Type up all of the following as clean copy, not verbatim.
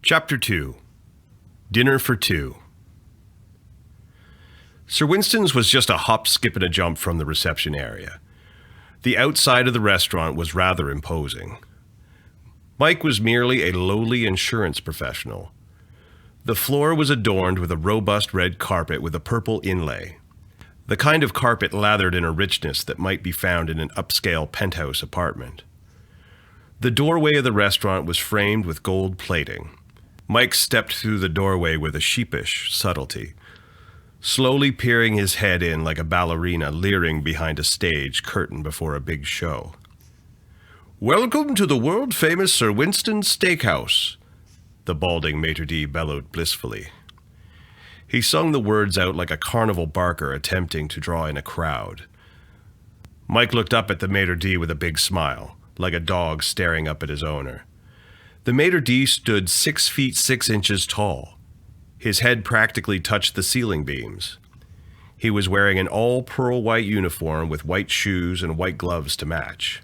Chapter 2. Dinner for Two. Sir Winston's was just a hop, skip, and a jump from the reception area. The outside of the restaurant was rather imposing. Mike was merely a lowly insurance professional. The floor was adorned with a robust red carpet with a purple inlay, the kind of carpet lathered in a richness that might be found in an upscale penthouse apartment. The doorway of the restaurant was framed with gold plating. Mike stepped through the doorway with a sheepish subtlety, slowly peering his head in like a ballerina leering behind a stage curtain before a big show. "Welcome to the world-famous Sir Winston's Steakhouse," the balding maitre d' bellowed blissfully. He sung the words out like a carnival barker attempting to draw in a crowd. Mike looked up at the maitre d' with a big smile, like a dog staring up at his owner. The maitre d' stood 6 feet 6 inches tall. His head practically touched the ceiling beams. He was wearing an all-pearl white uniform with white shoes and white gloves to match.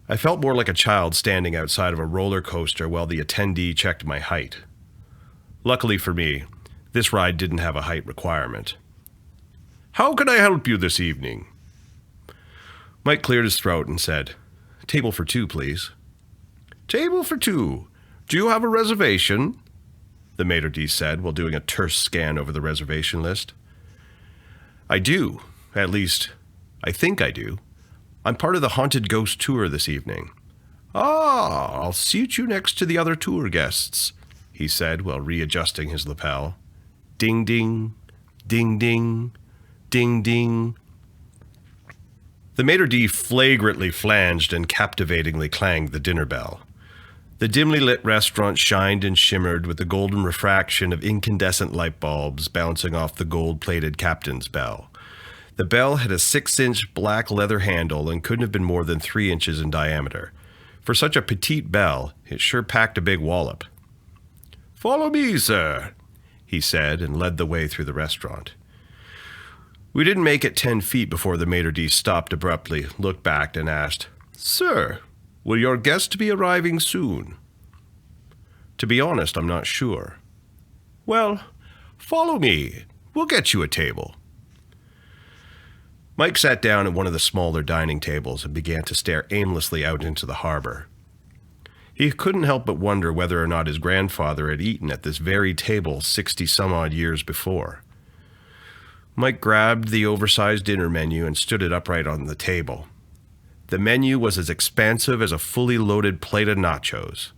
I felt more like a child standing outside of a roller coaster while the attendee checked my height. Luckily for me, this ride didn't have a height requirement. "How can I help you this evening?" Mike cleared his throat and said, "Table for two, please." "Table for two. Do you have a reservation?" the maitre d' said while doing a terse scan over the reservation list. "I do. At least, I think I do. I'm part of the haunted ghost tour this evening." "Ah, I'll seat you next to the other tour guests," he said while readjusting his lapel. Ding ding, ding ding, ding ding. The maitre d' flagrantly flanged and captivatingly clanged the dinner bell. The dimly lit restaurant shined and shimmered with the golden refraction of incandescent light bulbs bouncing off the gold-plated captain's bell. The bell had a 6-inch black leather handle and couldn't have been more than 3 inches in diameter. For such a petite bell, it sure packed a big wallop. "Follow me, sir," he said and led the way through the restaurant. We didn't make it 10 feet before the maitre d' stopped abruptly, looked back, and asked, "Sir, will your guest be arriving soon?" "To be honest, I'm not sure." "Well, follow me. We'll get you a table." Mike sat down at one of the smaller dining tables and began to stare aimlessly out into the harbor. He couldn't help but wonder whether or not his grandfather had eaten at this very table 60-some-odd years before. Mike grabbed the oversized dinner menu and stood it upright on the table. The menu was as expansive as a fully loaded plate of nachos.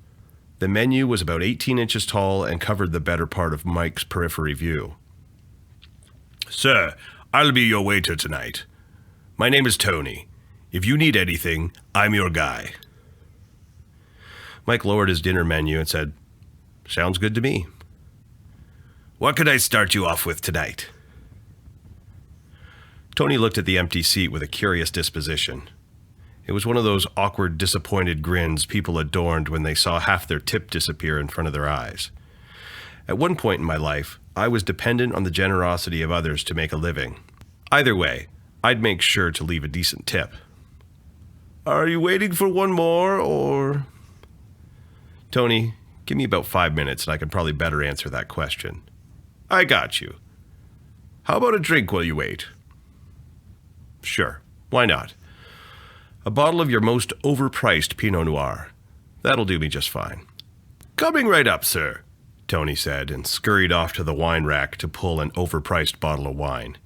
The menu was about 18 inches tall and covered the better part of Mike's periphery view. "Sir, I'll be your waiter tonight. My name is Tony. If you need anything, I'm your guy." Mike lowered his dinner menu and said, "Sounds good to me." "What could I start you off with tonight?" Tony looked at the empty seat with a curious disposition. It was one of those awkward, disappointed grins people adorned when they saw half their tip disappear in front of their eyes. At one point in my life, I was dependent on the generosity of others to make a living. Either way, I'd make sure to leave a decent tip. "Are you waiting for one more, or?" "Tony, give me about 5 minutes and I can probably better answer that question." "I got you. How about a drink while you wait?" "Sure, why not? A bottle of your most overpriced Pinot Noir. That'll do me just fine." "Coming right up, sir," Tony said, and scurried off to the wine rack to pull an overpriced bottle of wine.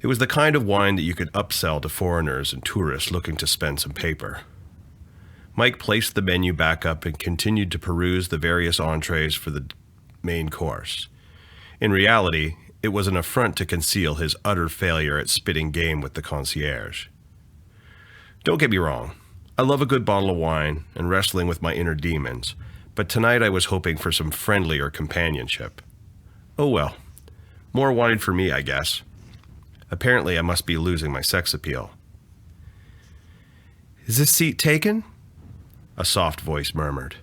It was the kind of wine that you could upsell to foreigners and tourists looking to spend some paper. Mike placed the menu back up and continued to peruse the various entrees for the main course. In reality, it was an affront to conceal his utter failure at spitting game with the concierge. Don't get me wrong, I love a good bottle of wine and wrestling with my inner demons, but tonight I was hoping for some friendlier companionship. Oh well, more wine for me, I guess. Apparently I must be losing my sex appeal. "Is this seat taken?" a soft voice murmured.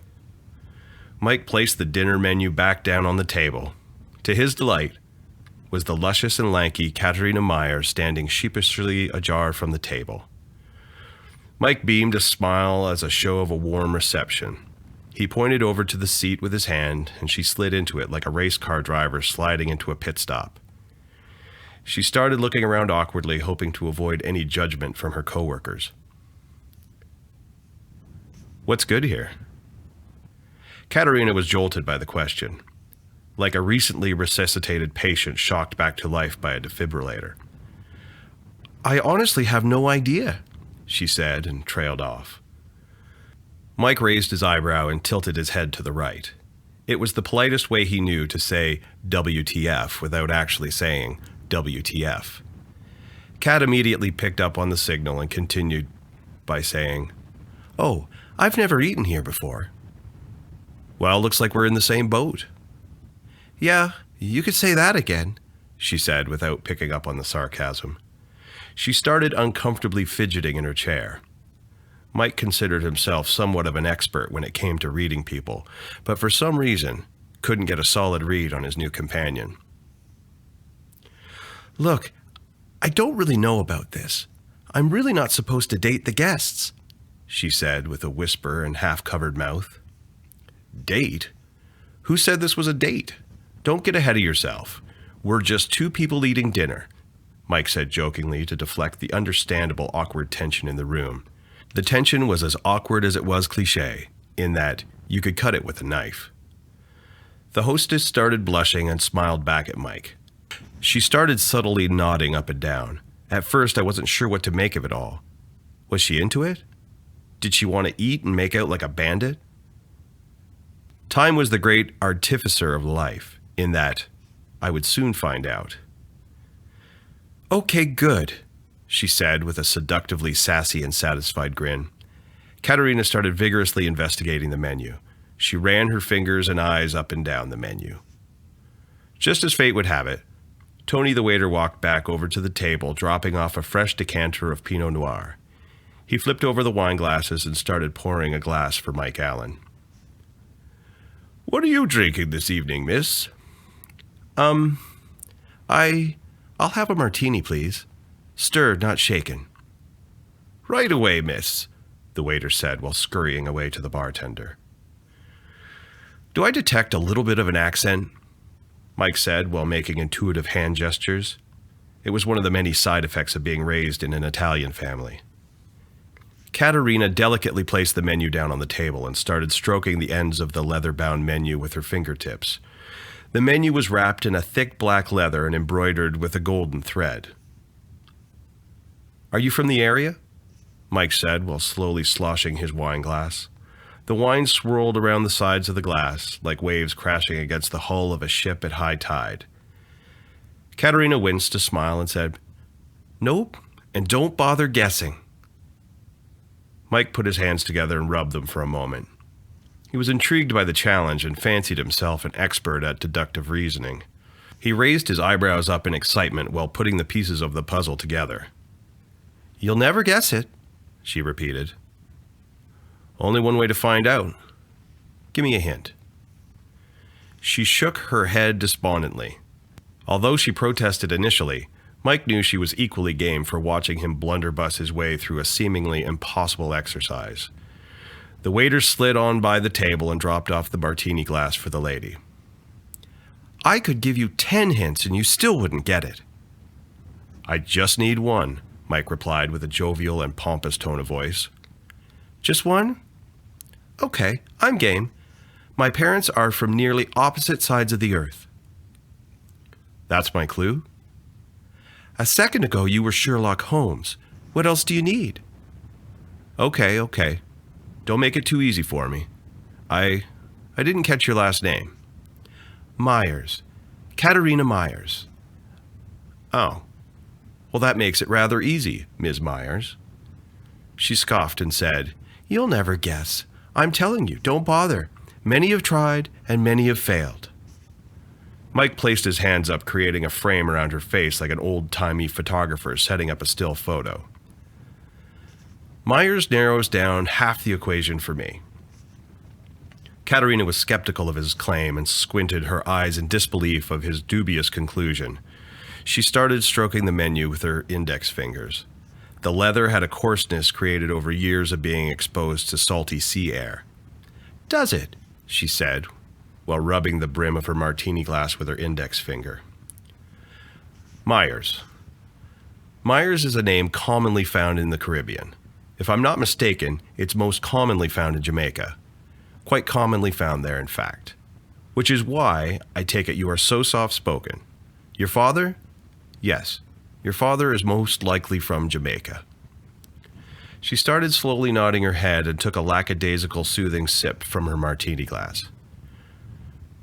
Mike placed the dinner menu back down on the table. To his delight, was the luscious and lanky Katharina Myers standing sheepishly ajar from the table. Mike beamed a smile as a show of a warm reception. He pointed over to the seat with his hand, and she slid into it like a race car driver sliding into a pit stop. She started looking around awkwardly, hoping to avoid any judgment from her coworkers. "What's good here?" Katharina was jolted by the question, like a recently resuscitated patient shocked back to life by a defibrillator. "I honestly have no idea," she said, and trailed off. Mike raised his eyebrow and tilted his head to the right. It was the politest way he knew to say WTF without actually saying WTF. Kat immediately picked up on the signal and continued by saying, "Oh, I've never eaten here before." "Well, looks like we're in the same boat." "Yeah, you could say that again," she said without picking up on the sarcasm. She started uncomfortably fidgeting in her chair. Mike considered himself somewhat of an expert when it came to reading people, but for some reason couldn't get a solid read on his new companion. "Look, I don't really know about this. I'm really not supposed to date the guests," she said with a whisper and half-covered mouth. "Date? Who said this was a date? Don't get ahead of yourself. We're just two people eating dinner," Mike said jokingly to deflect the understandable awkward tension in the room. The tension was as awkward as it was cliché, in that you could cut it with a knife. The hostess started blushing and smiled back at Mike. She started subtly nodding up and down. At first, I wasn't sure what to make of it all. Was she into it? Did she want to eat and make out like a bandit? Time was the great artificer of life, in that I would soon find out. "Okay, good," she said with a seductively sassy and satisfied grin. Katharina started vigorously investigating the menu. She ran her fingers and eyes up and down the menu. Just as fate would have it, Tony the waiter walked back over to the table, dropping off a fresh decanter of Pinot Noir. He flipped over the wine glasses and started pouring a glass for Mike Allen. "What are you drinking this evening, miss?" I'll have a martini, please. Stirred, not shaken." "Right away, miss," the waiter said while scurrying away to the bartender. "Do I detect a little bit of an accent?" Mike said while making intuitive hand gestures. It was one of the many side effects of being raised in an Italian family. Katharina delicately placed the menu down on the table and started stroking the ends of the leather-bound menu with her fingertips. The menu was wrapped in a thick black leather and embroidered with a golden thread. "Are you from the area?" Mike said while slowly sloshing his wine glass. The wine swirled around the sides of the glass, like waves crashing against the hull of a ship at high tide. Katharina winced a smile and said, "Nope, and don't bother guessing." Mike put his hands together and rubbed them for a moment. He was intrigued by the challenge and fancied himself an expert at deductive reasoning. He raised his eyebrows up in excitement while putting the pieces of the puzzle together. "You'll never guess it," she repeated. "Only one way to find out. Give me a hint." She shook her head despondently. Although she protested initially, Mike knew she was equally game for watching him blunderbuss his way through a seemingly impossible exercise. The waiter slid on by the table and dropped off the martini glass for the lady. "I could give you 10 hints and you still wouldn't get it." "I just need one," Mike replied with a jovial and pompous tone of voice. "Just one? Okay, I'm game. My parents are from nearly opposite sides of the earth." "That's my clue?" "A second ago you were Sherlock Holmes. What else do you need?" Okay. Don't make it too easy for me. I didn't catch your last name." "Myers. Katharina Myers." "Oh. Well, that makes it rather easy, Ms. Myers." She scoffed and said, "You'll never guess. I'm telling you, don't bother. Many have tried and many have failed." Mike placed his hands up, creating a frame around her face like an old-timey photographer setting up a still photo. "Myers narrows down half the equation for me." Katharina was skeptical of his claim and squinted her eyes in disbelief of his dubious conclusion. She started stroking the menu with her index fingers. The leather had a coarseness created over years of being exposed to salty sea air. Does it? She said, while rubbing the brim of her martini glass with her index finger. Myers. Myers is a name commonly found in the Caribbean. If I'm not mistaken, it's most commonly found in Jamaica. Quite commonly found there, in fact. Which is why I take it you are so soft-spoken. Your father? Yes, your father is most likely from Jamaica. She started slowly nodding her head and took a lackadaisical soothing sip from her martini glass.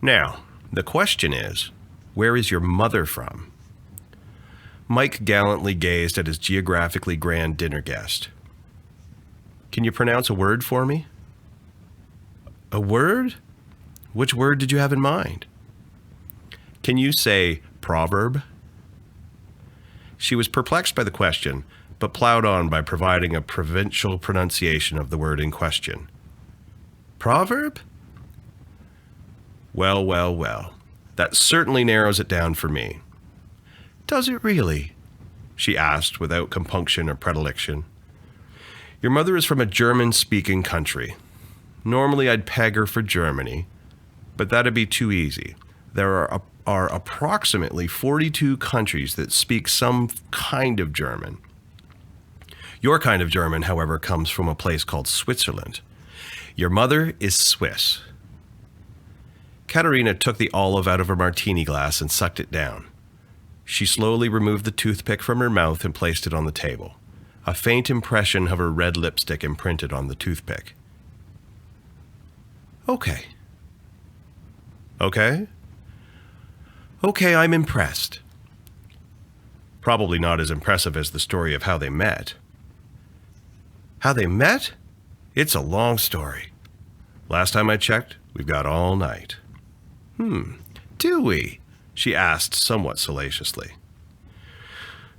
Now, the question is, where is your mother from? Mike gallantly gazed at his geographically grand dinner guest. Can you pronounce a word for me? A word? Which word did you have in mind? Can you say proverb? She was perplexed by the question, but plowed on by providing a provincial pronunciation of the word in question. Proverb? Well, well, well. That certainly narrows it down for me. Does it really? She asked without compunction or predilection. Your mother is from a German-speaking country. Normally I'd peg her for Germany, but that'd be too easy. There are approximately 42 countries that speak some kind of German. Your kind of German, however, comes from a place called Switzerland. Your mother is Swiss. Katharina took the olive out of her martini glass and sucked it down. She slowly removed the toothpick from her mouth and placed it on the table. A faint impression of her red lipstick imprinted on the toothpick. Okay. Okay? Okay, I'm impressed. Probably not as impressive as the story of how they met. How they met? It's a long story. Last time I checked, we've got all night. Do we? She asked somewhat salaciously.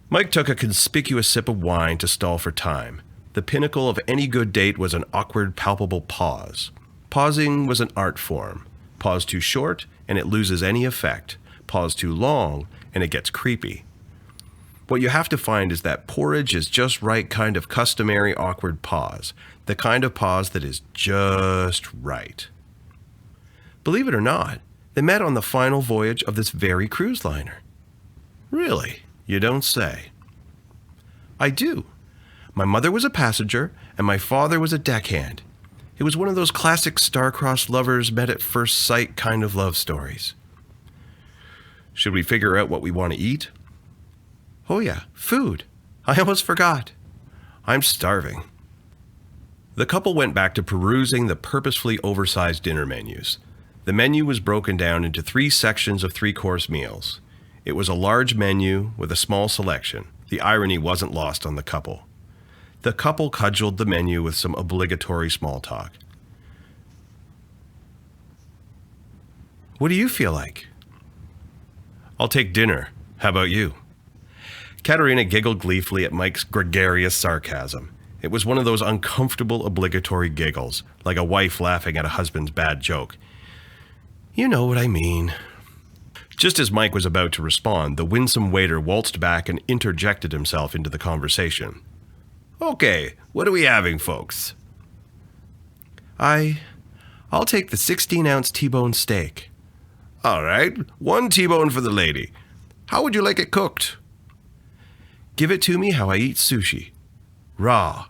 Mike took a conspicuous sip of wine to stall for time. The pinnacle of any good date was an awkward, palpable pause. Pausing was an art form. Pause too short, and it loses any effect. Pause too long, and it gets creepy. What you have to find is that porridge is just right kind of customary awkward pause. The kind of pause that is just right. Believe it or not, they met on the final voyage of this very cruise liner. Really? You don't say. I do. My mother was a passenger, and my father was a deckhand. It was one of those classic star-crossed lovers met at first sight kind of love stories. Should we figure out what we want to eat? Oh yeah, food. I almost forgot. I'm starving. The couple went back to perusing the purposefully oversized dinner menus. The menu was broken down into 3 sections of 3-course meals. It was a large menu with a small selection. The irony wasn't lost on the couple. The couple cudgeled the menu with some obligatory small talk. What do you feel like? I'll take dinner. How about you? Katharina giggled gleefully at Mike's gregarious sarcasm. It was one of those uncomfortable obligatory giggles, like a wife laughing at a husband's bad joke. You know what I mean. Just as Mike was about to respond, the winsome waiter waltzed back and interjected himself into the conversation. Okay, what are we having, folks? I'll take the 16-ounce T-bone steak. All right, 1 T-bone for the lady. How would you like it cooked? Give it to me how I eat sushi. Raw.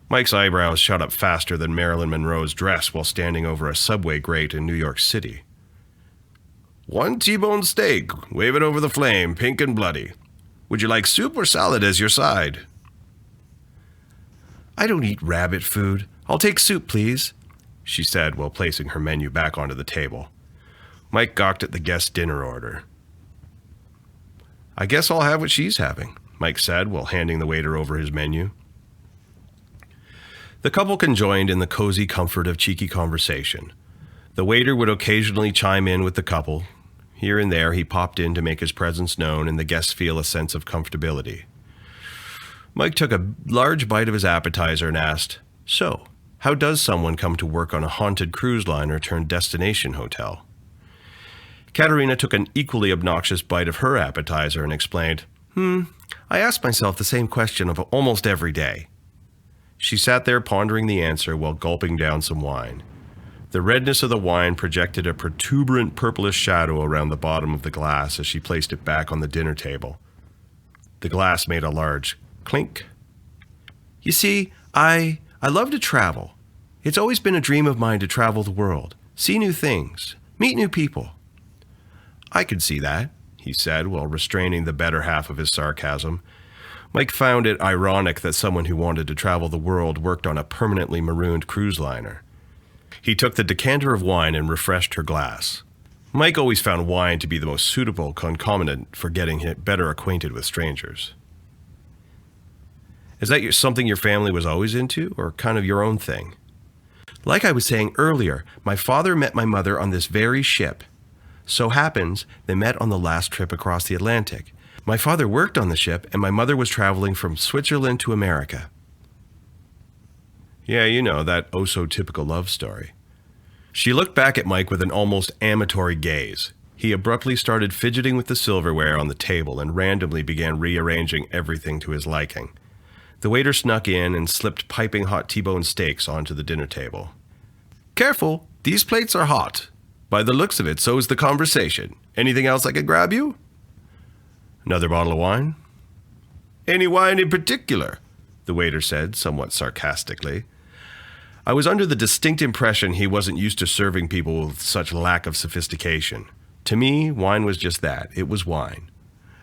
Mike's eyebrows shot up faster than Marilyn Monroe's dress while standing over a subway grate in New York City. 1 T-bone steak, wave it over the flame, pink and bloody. Would you like soup or salad as your side? I don't eat rabbit food. I'll take soup, please, she said while placing her menu back onto the table. Mike gawked at the guest's dinner order. I guess I'll have what she's having, Mike said while handing the waiter over his menu. The couple conjoined in the cozy comfort of cheeky conversation. The waiter would occasionally chime in with the couple. Here and there he popped in to make his presence known and the guests feel a sense of comfortability. Mike took a large bite of his appetizer and asked, So, how does someone come to work on a haunted cruise liner turned destination hotel? Katharina took an equally obnoxious bite of her appetizer and explained, I ask myself the same question of almost every day. She sat there pondering the answer while gulping down some wine. The redness of the wine projected a protuberant purplish shadow around the bottom of the glass as she placed it back on the dinner table. The glass made a large clink. You see, I love to travel. It's always been a dream of mine to travel the world, see new things, meet new people. I could see that, he said, while restraining the better half of his sarcasm. Mike found it ironic that someone who wanted to travel the world worked on a permanently marooned cruise liner. He took the decanter of wine and refreshed her glass. Mike always found wine to be the most suitable concomitant for getting better acquainted with strangers. Is that something your family was always into, or kind of your own thing? Like I was saying earlier, my father met my mother on this very ship. So happens they met on the last trip across the Atlantic. My father worked on the ship, and my mother was traveling from Switzerland to America. Yeah, you know, that oh-so-typical love story. She looked back at Mike with an almost amatory gaze. He abruptly started fidgeting with the silverware on the table and randomly began rearranging everything to his liking. The waiter snuck in and slipped piping hot T-bone steaks onto the dinner table. Careful, these plates are hot. By the looks of it, so is the conversation. Anything else I could grab you? Another bottle of wine? Any wine in particular? The waiter said, somewhat sarcastically. I was under the distinct impression he wasn't used to serving people with such lack of sophistication. To me, wine was just that. It was wine.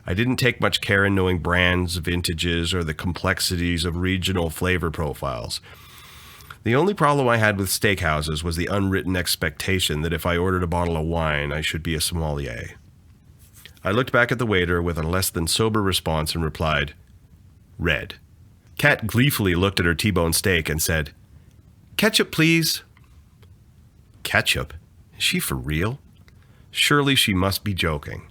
I didn't take much care in knowing brands, vintages, or the complexities of regional flavor profiles. The only problem I had with steakhouses was the unwritten expectation that if I ordered a bottle of wine, I should be a sommelier. I looked back at the waiter with a less than sober response and replied, "Red." Kat gleefully looked at her T-bone steak and said, "Ketchup, please." Ketchup? Is she for real? Surely she must be joking.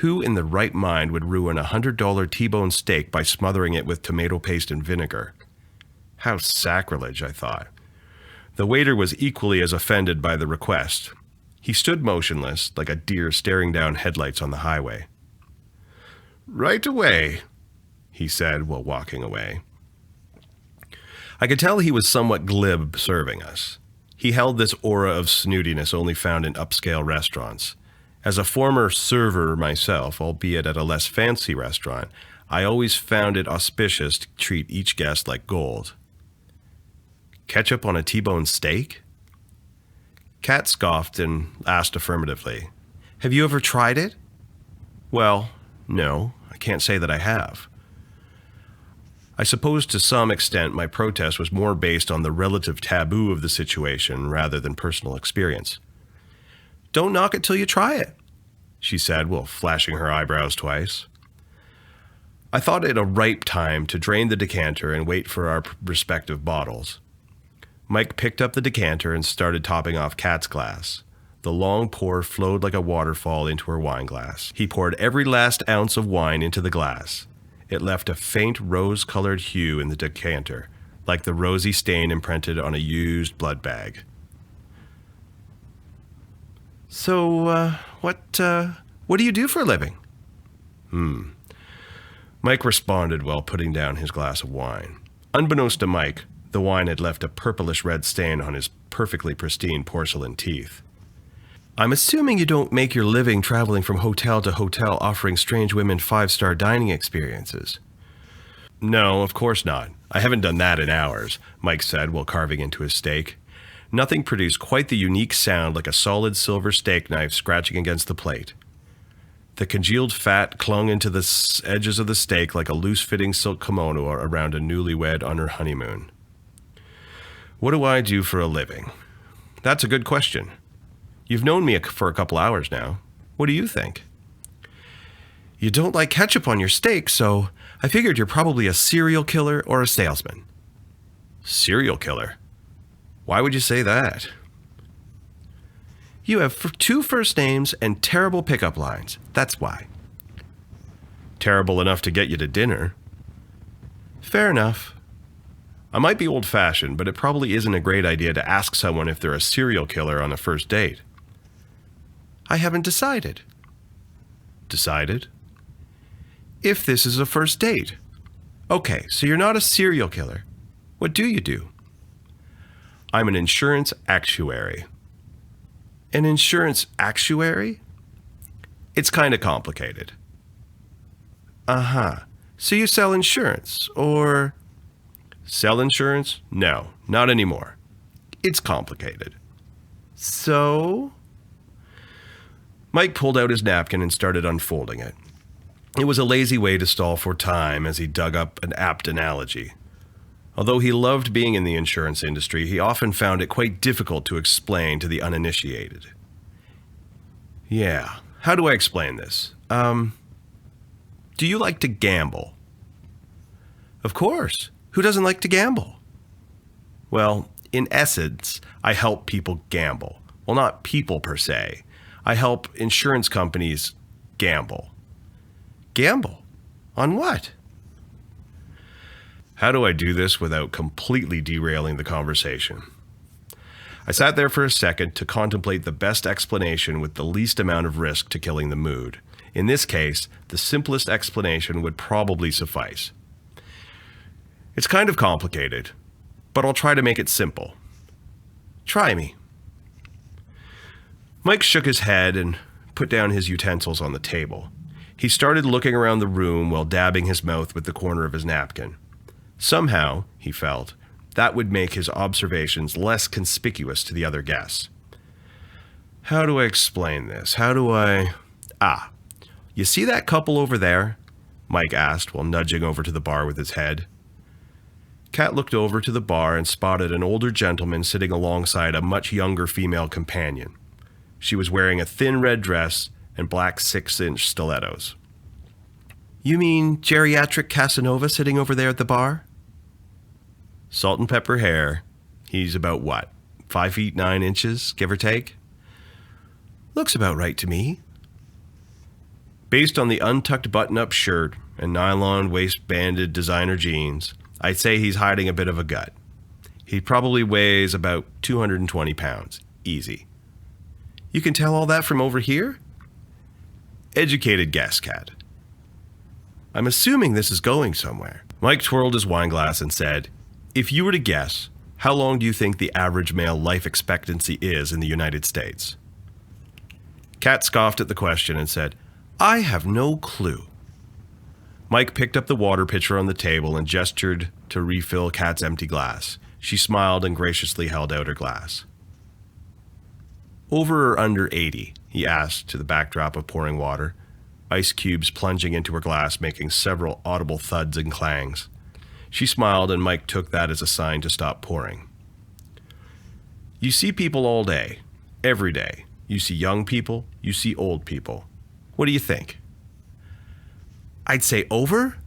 Who in the right mind would ruin a $100 T-bone steak by smothering it with tomato paste and vinegar? How sacrilege, I thought. The waiter was equally as offended by the request. He stood motionless, like a deer staring down headlights on the highway. "Right away," he said while walking away. I could tell he was somewhat glib serving us. He held this aura of snootiness only found in upscale restaurants. As a former server myself, albeit at a less fancy restaurant, I always found it auspicious to treat each guest like gold. Ketchup on a T-bone steak? Kat scoffed and asked affirmatively, "Have you ever tried it?" Well, no, I can't say that I have. I suppose to some extent my protest was more based on the relative taboo of the situation rather than personal experience. "Don't knock it till you try it," she said while flashing her eyebrows twice. I thought it a ripe time to drain the decanter and wait for our respective bottles. Mike picked up the decanter and started topping off Kat's glass. The long pour flowed like a waterfall into her wine glass. He poured every last ounce of wine into the glass. It left a faint rose-colored hue in the decanter, like the rosy stain imprinted on a used blood bag. "So, what do you do for a living?" Mike responded while putting down his glass of wine. Unbeknownst to Mike, the wine had left a purplish red stain on his perfectly pristine porcelain teeth. "I'm assuming you don't make your living traveling from hotel to hotel offering strange women 5-star dining experiences." "No, of course not. I haven't done that in hours," Mike said while carving into his steak. Nothing produced quite the unique sound like a solid silver steak knife scratching against the plate. The congealed fat clung into the edges of the steak like a loose-fitting silk kimono around a newlywed on her honeymoon. What do I do for a living? That's a good question. You've known me for a couple hours now. What do you think? You don't like ketchup on your steak, so I figured you're probably a serial killer or a salesman. Serial killer? Why would you say that? You have 2 first names and terrible pickup lines. That's why. Terrible enough to get you to dinner. Fair enough. I might be old-fashioned, but it probably isn't a great idea to ask someone if they're a serial killer on a first date. I haven't decided. Decided? If this is a first date. Okay, so you're not a serial killer. What do you do? I'm an insurance actuary. An insurance actuary? It's kind of complicated. Uh-huh. So you sell insurance, or... Sell insurance? No, not anymore. It's complicated. So? Mike pulled out his napkin and started unfolding it. It was a lazy way to stall for time as he dug up an apt analogy. Although he loved being in the insurance industry, he often found it quite difficult to explain to the uninitiated. Yeah, how do I explain this? Do you like to gamble? Of course. Who doesn't like to gamble? Well, in essence, I help people gamble. Well, not people per se. I help insurance companies gamble. Gamble? On what? How do I do this without completely derailing the conversation? I sat there for a second to contemplate the best explanation with the least amount of risk to killing the mood. In this case, the simplest explanation would probably suffice. It's kind of complicated, but I'll try to make it simple. Try me. Mike shook his head and put down his utensils on the table. He started looking around the room while dabbing his mouth with the corner of his napkin. Somehow, he felt, that would make his observations less conspicuous to the other guests. How do I explain this? You see that couple over there? Mike asked while nudging over to the bar with his head. Kat looked over to the bar and spotted an older gentleman sitting alongside a much younger female companion. She was wearing a thin red dress and black 6-inch stilettos. You mean geriatric Casanova sitting over there at the bar? Salt and pepper hair. He's about what? 5 feet 9 inches, give or take? Looks about right to me. Based on the untucked button-up shirt and nylon waist-banded designer jeans, I'd say he's hiding a bit of a gut. He probably weighs about 220 pounds. Easy. You can tell all that from over here? Educated guess, Kat. I'm assuming this is going somewhere. Mike twirled his wine glass and said, if you were to guess, how long do you think the average male life expectancy is in the United States? Kat scoffed at the question and said, I have no clue. Mike picked up the water pitcher on the table and gestured to refill Kat's empty glass. She smiled and graciously held out her glass. Over or under 80? He asked to the backdrop of pouring water, ice cubes plunging into her glass, making several audible thuds and clangs. She smiled, and Mike took that as a sign to stop pouring. You see people all day, every day. You see young people, you see old people. What do you think? I'd say over?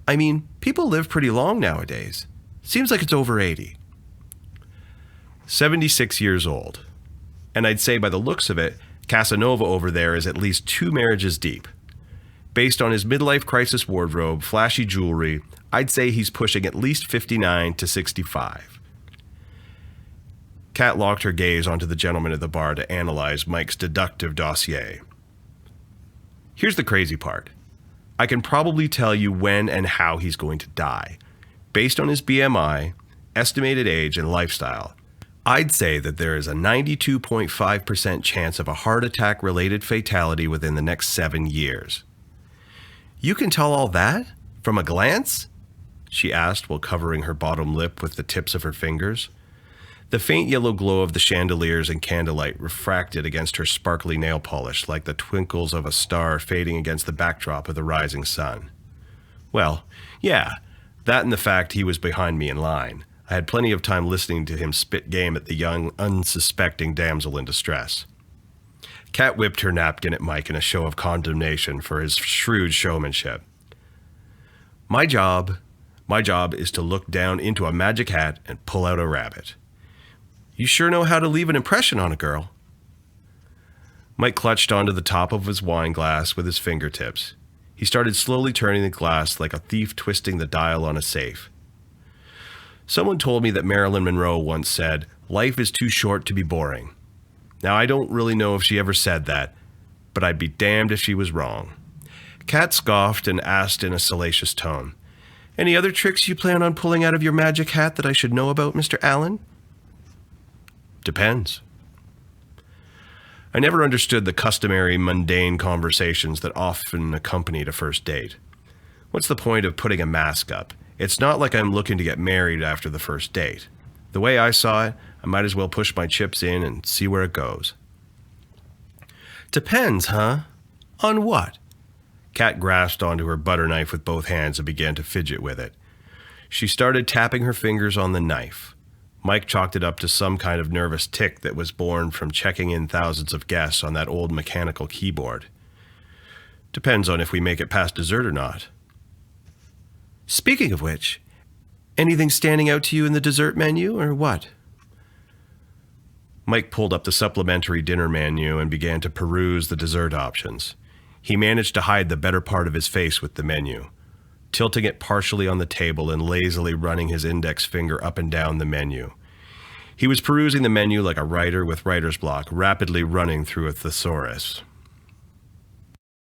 I mean, people live pretty long nowadays. Seems like it's over 80. 76 years old. And I'd say by the looks of it, Casanova over there is at least 2 marriages deep. Based on his midlife crisis wardrobe, flashy jewelry, I'd say he's pushing at least 59 to 65. Kat locked her gaze onto the gentleman at the bar to analyze Mike's deductive dossier. Here's the crazy part. I can probably tell you when and how he's going to die. Based on his BMI, estimated age, and lifestyle, I'd say that there is a 92.5% chance of a heart attack-related fatality within the next 7 years. You can tell all that? From a glance? She asked while covering her bottom lip with the tips of her fingers. The faint yellow glow of the chandeliers and candlelight refracted against her sparkly nail polish like the twinkles of a star fading against the backdrop of the rising sun. Well, yeah, that and the fact he was behind me in line. I had plenty of time listening to him spit game at the young, unsuspecting damsel in distress. Kat whipped her napkin at Mike in a show of condemnation for his shrewd showmanship. My job is to look down into a magic hat and pull out a rabbit. You sure know how to leave an impression on a girl. Mike clutched onto the top of his wine glass with his fingertips. He started slowly turning the glass like a thief twisting the dial on a safe. Someone told me that Marilyn Monroe once said, "Life is too short to be boring." Now, I don't really know if she ever said that, but I'd be damned if she was wrong. Kat scoffed and asked in a salacious tone, "Any other tricks you plan on pulling out of your magic hat that I should know about, Mr. Allen?" Depends. I never understood the customary mundane conversations that often accompanied a first date. What's the point of putting a mask up? It's not like I'm looking to get married after the first date. The way I saw it, I might as well push my chips in and see where it goes. Depends, huh? On what? Kat grasped onto her butter knife with both hands and began to fidget with it. She started tapping her fingers on the knife. Mike chalked it up to some kind of nervous tic that was born from checking in thousands of guests on that old mechanical keyboard. Depends on if we make it past dessert or not. Speaking of which, anything standing out to you in the dessert menu, or what? Mike pulled up the supplementary dinner menu and began to peruse the dessert options. He managed to hide the better part of his face with the menu, tilting it partially on the table and lazily running his index finger up and down the menu. He was perusing the menu like a writer with writer's block, rapidly running through a thesaurus.